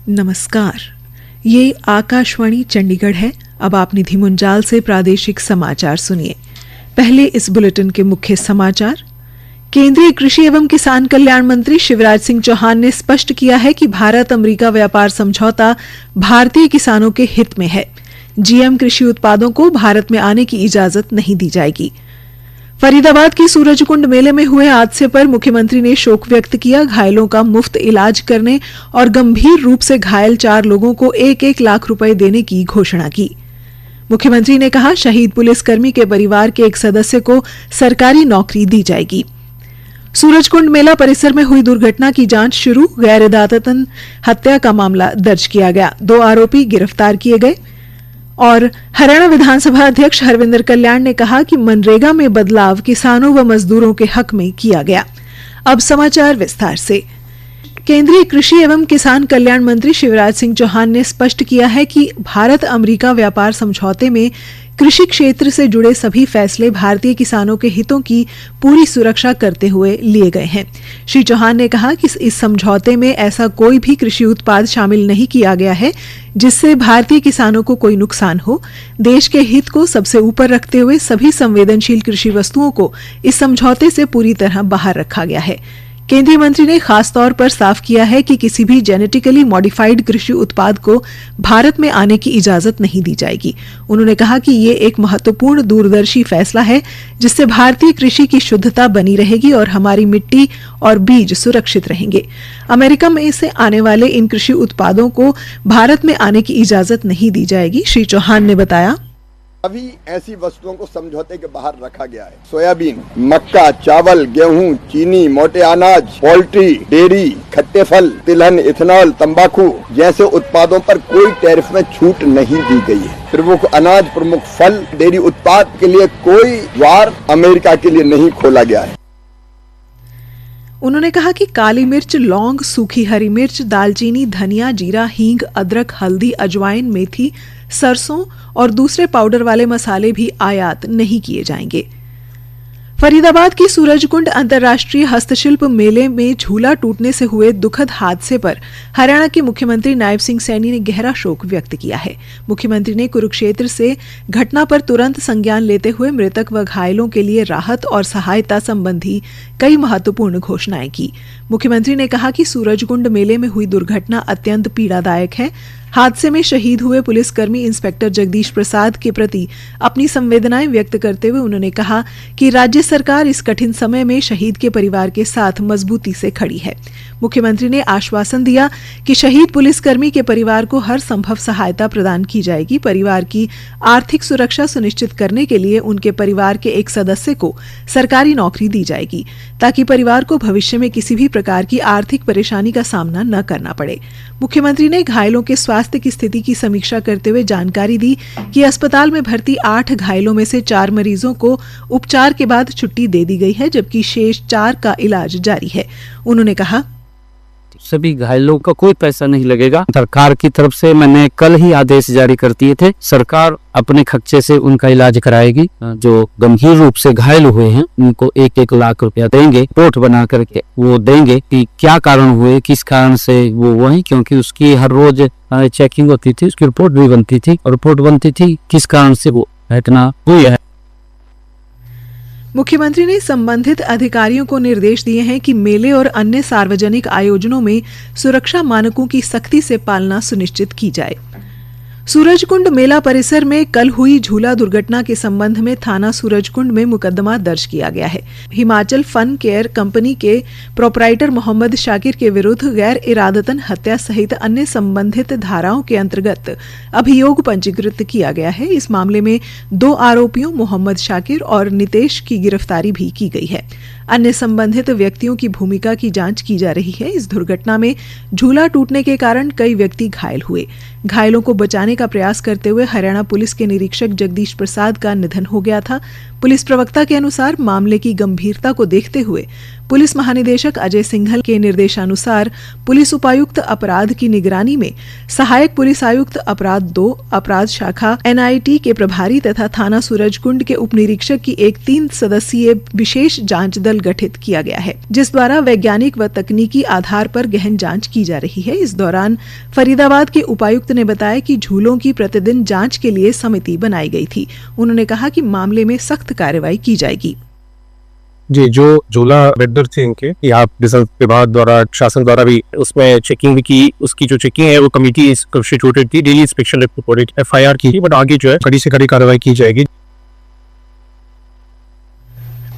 नमस्कार, ये आकाशवाणी चंडीगढ़ है। अब आप निधि मुंजाल से प्रादेशिक समाचार सुनिए। पहले इस बुलेटिन के मुख्य समाचार। केंद्रीय कृषि एवं किसान कल्याण मंत्री शिवराज सिंह चौहान ने स्पष्ट किया है कि भारत अमेरिका व्यापार समझौता भारतीय किसानों के हित में है। जीएम कृषि उत्पादों को भारत में आने की इजाजत नहीं दी जाएगी। फरीदाबाद के सूरजकुंड मेले में हुए हादसे पर मुख्यमंत्री ने शोक व्यक्त किया। घायलों का मुफ्त इलाज करने और गंभीर रूप से घायल 4 लोगों को 1-1 लाख रुपए देने की घोषणा की। मुख्यमंत्री ने कहा, शहीद पुलिसकर्मी के परिवार के एक सदस्य को सरकारी नौकरी दी जाएगी। सूरजकुंड मेला परिसर में हुई दुर्घटना की जांच शुरू। गैर इरादतन हत्या का मामला दर्ज किया गया। 2 आरोपी गिरफ्तार किए गए। और हरियाणा विधानसभा अध्यक्ष हरविंदर कल्याण ने कहा कि मनरेगा में बदलाव किसानों व मजदूरों के हक में किया गया। अब समाचार विस्तार से। केंद्रीय कृषि एवं किसान कल्याण मंत्री शिवराज सिंह चौहान ने स्पष्ट किया है कि भारत अमेरिका व्यापार समझौते में कृषि क्षेत्र से जुड़े सभी फैसले भारतीय किसानों के हितों की पूरी सुरक्षा करते हुए लिए गए हैं। श्री चौहान ने कहा कि इस समझौते में ऐसा कोई भी कृषि उत्पाद शामिल नहीं किया गया है जिससे भारतीय किसानों को कोई नुकसान हो। देश के हित को सबसे ऊपर रखते हुए सभी संवेदनशील कृषि वस्तुओं को इस समझौते से पूरी तरह बाहर रखा गया है। केंद्रीय मंत्री ने खास तौर पर साफ किया है कि किसी भी जेनेटिकली मॉडिफाइड कृषि उत्पाद को भारत में आने की इजाजत नहीं दी जाएगी। उन्होंने कहा कि ये एक महत्वपूर्ण दूरदर्शी फैसला है जिससे भारतीय कृषि की शुद्धता बनी रहेगी और हमारी मिट्टी और बीज सुरक्षित रहेंगे। अमेरिका में से आने वाले इन कृषि उत्पादों को भारत में आने की इजाजत नहीं दी जाएगी। श्री चौहान ने बताया, अभी ऐसी वस्तुओं को समझौते के बाहर रखा गया है। सोयाबीन, मक्का, चावल, गेहूं, चीनी, मोटे अनाज, पोल्ट्री, डेयरी, खट्टे फल, तिलहन, इथेनॉल, तंबाकू जैसे उत्पादों पर कोई टैरिफ में छूट नहीं दी गई है। प्रमुख अनाज, प्रमुख फल, डेयरी उत्पाद के लिए कोई द्वार अमेरिका के लिए नहीं खोला गया है। उन्होंने कहा कि काली मिर्च, लौंग, सूखी हरी मिर्च, दालचीनी, धनिया, जीरा, हींग, अदरक, हल्दी, अजवाइन, मेथी, सरसों और दूसरे पाउडर वाले मसाले भी आयात नहीं किए जाएंगे। फरीदाबाद की सूरजकुंड अंतर्राष्ट्रीय हस्तशिल्प मेले में झूला टूटने से हुए दुखद हादसे पर हरियाणा के मुख्यमंत्री नायब सिंह सैनी ने गहरा शोक व्यक्त किया है। मुख्यमंत्री ने कुरुक्षेत्र से घटना पर तुरंत संज्ञान लेते हुए मृतक व घायलों के लिए राहत और सहायता संबंधी कई महत्वपूर्ण घोषणाएं की। मुख्यमंत्री ने कहा कि सूरजकुंड मेले में हुई दुर्घटना अत्यंत पीड़ादायक है। हादसे में शहीद हुए पुलिसकर्मी इंस्पेक्टर जगदीश प्रसाद के प्रति अपनी संवेदनाएं व्यक्त करते हुए उन्होंने कहा कि राज्य सरकार इस कठिन समय में शहीद के परिवार के साथ मजबूती से खड़ी है। मुख्यमंत्री ने आश्वासन दिया कि शहीद पुलिसकर्मी के परिवार को हर संभव सहायता प्रदान की जाएगी। परिवार की आर्थिक सुरक्षा सुनिश्चित करने के लिए उनके परिवार के एक सदस्य को सरकारी नौकरी दी जाएगी ताकि परिवार को भविष्य में किसी भी प्रकार की आर्थिक परेशानी का सामना न करना पड़े। मुख्यमंत्री ने घायलों के स्वास्थ्य की स्थिति की समीक्षा करते हुए जानकारी दी कि अस्पताल में भर्ती 8 घायलों में से 4 मरीजों को उपचार के बाद छुट्टी दे दी गई है, जबकि शेष 4 का इलाज जारी है। उन्होंने कहा, सभी घायलों का कोई पैसा नहीं लगेगा। सरकार की तरफ से मैंने कल ही आदेश जारी कर दिए थे। सरकार अपने खर्चे से उनका इलाज कराएगी। जो गंभीर रूप से घायल हुए हैं उनको 1-1 लाख रुपया देंगे। रिपोर्ट बना करके वो देंगे कि क्या कारण हुए, किस कारण से वो वही, क्योंकि उसकी हर रोज चेकिंग होती थी, उसकी रिपोर्ट भी बनती थी और रिपोर्ट बनती थी किस कारण से वो घटना हुई है। मुख्यमंत्री ने संबंधित अधिकारियों को निर्देश दिए हैं कि मेले और अन्य सार्वजनिक आयोजनों में सुरक्षा मानकों की सख्ती से पालना सुनिश्चित की जाए। सूरजकुंड मेला परिसर में कल हुई झूला दुर्घटना के संबंध में थाना सूरजकुंड में मुकदमा दर्ज किया गया है। हिमाचल फन केयर कंपनी के प्रोपराइटर मोहम्मद शाकिर के विरुद्ध गैर इरादतन हत्या सहित अन्य संबंधित धाराओं के अंतर्गत अभियोग पंजीकृत किया गया है। इस मामले में 2 आरोपियों मोहम्मद शाकिर और नितेश की गिरफ्तारी भी की गई है। अन्य संबंधित व्यक्तियों की भूमिका की जांच की जा रही है। इस दुर्घटना में झूला टूटने के कारण कई व्यक्ति घायल हुए। घायलों को बचाने का प्रयास करते हुए हरियाणा पुलिस के निरीक्षक जगदीश प्रसाद का निधन हो गया था। पुलिस प्रवक्ता के अनुसार मामले की गंभीरता को देखते हुए पुलिस महानिदेशक अजय सिंघल के निर्देशानुसार पुलिस उपायुक्त अपराध की निगरानी में सहायक पुलिस आयुक्त अपराध 2 अपराध शाखा NIT के प्रभारी तथा थाना सूरजकुंड के उपनिरीक्षक की एक 3 सदस्यीय विशेष जांच दल गठित किया गया है, जिस द्वारा वैज्ञानिक व तकनीकी आधार पर गहन जांच की जा रही है। इस दौरान फरीदाबाद के उपायुक्त ने बताया कि झूलों की प्रतिदिन जांच के लिए समिति बनाई गई थी। उन्होंने कहा कि मामले में सख्त कार्रवाई की जाएगी। जी, जो झूला वेंडर थे इनके यहाँ रिजल्ट विभाग द्वारा, शासन द्वारा भी उसमें चेकिंग भी की। उसकी जो चेकिंग है वो कमेटी कंस्टिट्यूटेड थी, डेली इंस्पेक्शन रिपोर्ट FIR की, बट आगे जो है कड़ी से कड़ी कार्रवाई की जाएगी।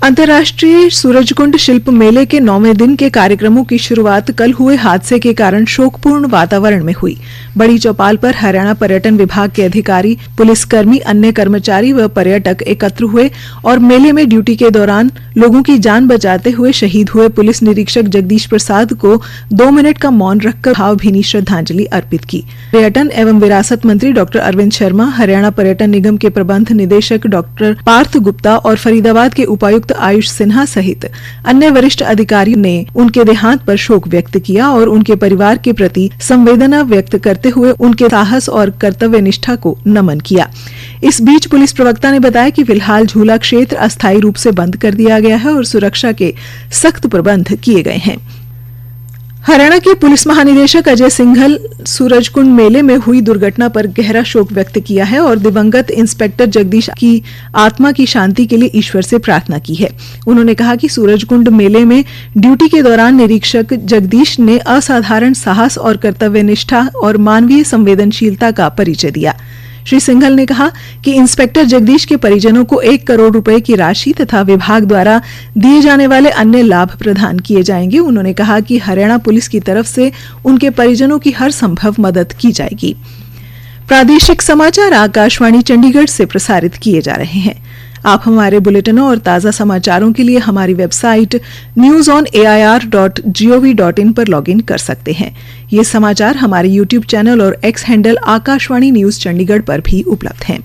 अंतर्राष्ट्रीय सूरजकुंड शिल्प मेले के 9वें दिन के कार्यक्रमों की शुरुआत कल हुए हादसे के कारण शोकपूर्ण वातावरण में हुई। बड़ी चौपाल पर हरियाणा पर्यटन विभाग के अधिकारी, पुलिसकर्मी, अन्य कर्मचारी व पर्यटक एकत्र हुए और मेले में ड्यूटी के दौरान लोगों की जान बचाते हुए शहीद हुए पुलिस निरीक्षक जगदीश प्रसाद को 2 मिनट का मौन रखकर भावभीनी श्रद्धांजलि अर्पित की। पर्यटन एवं विरासत मंत्री डॉ अरविंद शर्मा, हरियाणा पर्यटन निगम के प्रबंध निदेशक डॉ पार्थ गुप्ता और फरीदाबाद के उपायुक्त आयुष सिन्हा सहित अन्य वरिष्ठ अधिकारियों ने उनके देहांत पर शोक व्यक्त किया और उनके परिवार के प्रति संवेदना व्यक्त करते हुए उनके साहस और कर्तव्य निष्ठा को नमन किया। इस बीच पुलिस प्रवक्ता ने बताया कि फिलहाल झूला क्षेत्र अस्थायी रूप से बंद कर दिया गया है और सुरक्षा के सख्त प्रबंध किए गए हैं। हरियाणा के पुलिस महानिदेशक अजय सिंघल सूरजकुंड मेले में हुई दुर्घटना पर गहरा शोक व्यक्त किया है और दिवंगत इंस्पेक्टर जगदीश की आत्मा की शांति के लिए ईश्वर से प्रार्थना की है। उन्होंने कहा कि सूरजकुंड मेले में ड्यूटी के दौरान निरीक्षक जगदीश ने असाधारण साहस और कर्तव्य निष्ठा और मानवीय संवेदनशीलता का परिचय दिया। श्री सिंघल ने कहा कि इंस्पेक्टर जगदीश के परिजनों को 1 करोड़ रुपए की राशि तथा विभाग द्वारा दिए जाने वाले अन्य लाभ प्रदान किए जाएंगे। उन्होंने कहा कि हरियाणा पुलिस की तरफ से उनके परिजनों की हर संभव मदद की जाएगी। प्रादेशिक समाचार आकाशवाणी चंडीगढ़ से प्रसारित किए जा रहे हैं। आप हमारे बुलेटिनों और ताज़ा समाचारों के लिए हमारी वेबसाइट newsonair.gov.in पर लॉगिन कर सकते हैं। ये समाचार हमारे YouTube चैनल और X handle Akashvani news Chandigarh पर भी उपलब्ध हैं।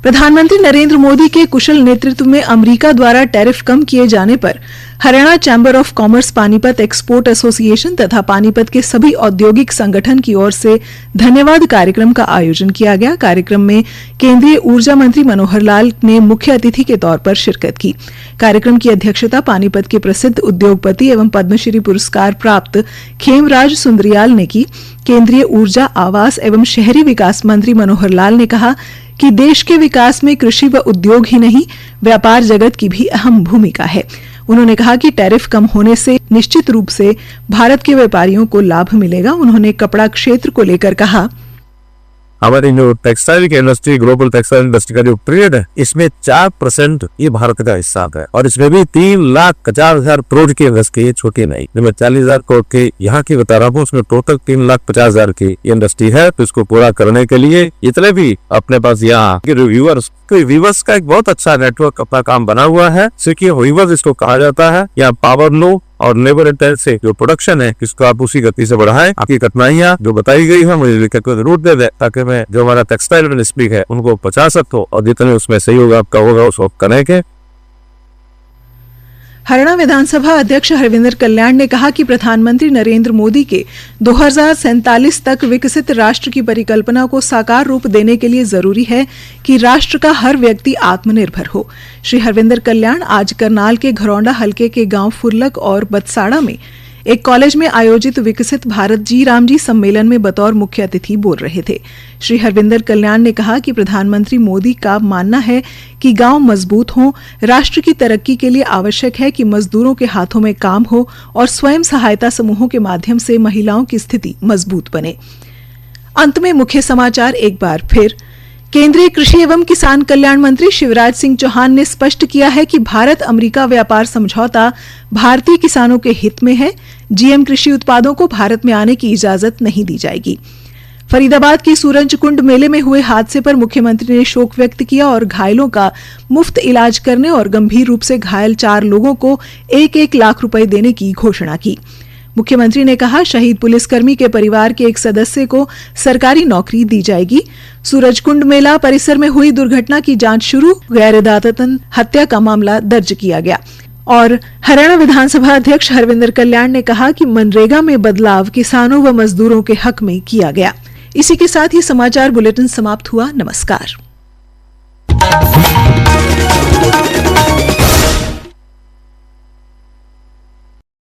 प्रधानमंत्री नरेंद्र मोदी के कुशल नेतृत्व में अमेरिका द्वारा टैरिफ कम किए जाने पर Haryana chamber of commerce, Panipat export association तथा पानीपत के सभी औद्योगिक संगठन की ओर से धन्यवाद कार्यक्रम का आयोजन किया गया। कार्यक्रम में केंद्रीय ऊर्जा मंत्री मनोहर लाल ने मुख्य अतिथि के तौर पर शिरकत की। कार्यक्रम की अध्यक्षता पानीपत के प्रसिद्ध उद्योगपति एवं पद्मश्री पुरस्कार प्राप्त खेमराज सुंदरियाल ने की। केंद्रीय ऊर्जा, आवास एवं शहरी विकास मंत्री मनोहर लाल ने कहा कि देश के विकास में कृषि व उद्योग ही नहीं, व्यापार जगत की भी अहम भूमिका है। उन्होंने कहा कि टैरिफ कम होने से निश्चित रूप से भारत के व्यापारियों को लाभ मिलेगा। उन्होंने कपड़ा क्षेत्र को लेकर कहा, हमारी जो टेक्सटाइल की इंडस्ट्री, ग्लोबल टेक्सटाइल इंडस्ट्री का जो पीरियड है, इसमें 4% ये भारत का हिस्सा है और इसमें भी 3,50,000 करोड़ की इंडस्ट्री है, छोटी नहीं। मैं 40,000 करोड़ के यहाँ की बता रहा हूँ, उसमें टोटल 3,50,000 की इंडस्ट्री है। तो इसको पूरा करने के लिए इतने भी अपने पास यहाँ के रिव्यूअर्स का एक बहुत अच्छा नेटवर्क अपना काम बना हुआ है। रिव्यूअर्स इसको कहा जाता है। यहाँ पावर लो और लेबर इंटेंस से जो प्रोडक्शन है, इसको आप उसी गति से बढ़ाएं। आपकी कठिनाइयां जो बताई गई है मुझे लिखकर को जरूर दे दे, ताकि मैं जो हमारा टेक्सटाइल इंडस्ट्री है उनको पहुंचा सकूं और जितने उसमें सहयोग आपका होगा उसको करेंगे। हरियाणा विधानसभा अध्यक्ष हरविंदर कल्याण ने कहा कि प्रधानमंत्री नरेंद्र मोदी के 2047 तक विकसित राष्ट्र की परिकल्पना को साकार रूप देने के लिए जरूरी है कि राष्ट्र का हर व्यक्ति आत्मनिर्भर हो। श्री हरविंदर कल्याण आज करनाल के घरौंडा हलके के गांव फुरलक और बतसाड़ा में एक कॉलेज में आयोजित विकसित भारत जी राम जी सम्मेलन में बतौर मुख्य अतिथि बोल रहे थे। श्री हरविंदर कल्याण ने कहा कि प्रधानमंत्री मोदी का मानना है कि गांव मजबूत हों। राष्ट्र की तरक्की के लिए आवश्यक है कि मजदूरों के हाथों में काम हो और स्वयं सहायता समूहों के माध्यम से महिलाओं की स्थिति मजबूत बने। अंत में मुख्य समाचार एक बार फिर। केंद्रीय कृषि एवं किसान कल्याण मंत्री शिवराज सिंह चौहान ने स्पष्ट किया है कि भारत अमेरिका व्यापार समझौता भारतीय किसानों के हित में है। जीएम कृषि उत्पादों को भारत में आने की इजाजत नहीं दी जाएगी। फरीदाबाद के सूरजकुंड मेले में हुए हादसे पर मुख्यमंत्री ने शोक व्यक्त किया और घायलों का मुफ्त इलाज करने और गंभीर रूप से घायल 4 लोगों को 1-1 लाख रुपए देने की घोषणा की। मुख्यमंत्री ने कहा, शहीद पुलिसकर्मी के परिवार के एक सदस्य को सरकारी नौकरी दी जाएगी। सूरजकुंड मेला परिसर में हुई दुर्घटना की जांच शुरू, गैर इरादतन हत्या का मामला दर्ज किया गया। और हरियाणा विधानसभा अध्यक्ष हरविंदर कल्याण ने कहा कि मनरेगा में बदलाव किसानों व मजदूरों के हक में किया गया। इसी के साथ ही समाचार बुलेटिन समाप्त हुआ। नमस्कार।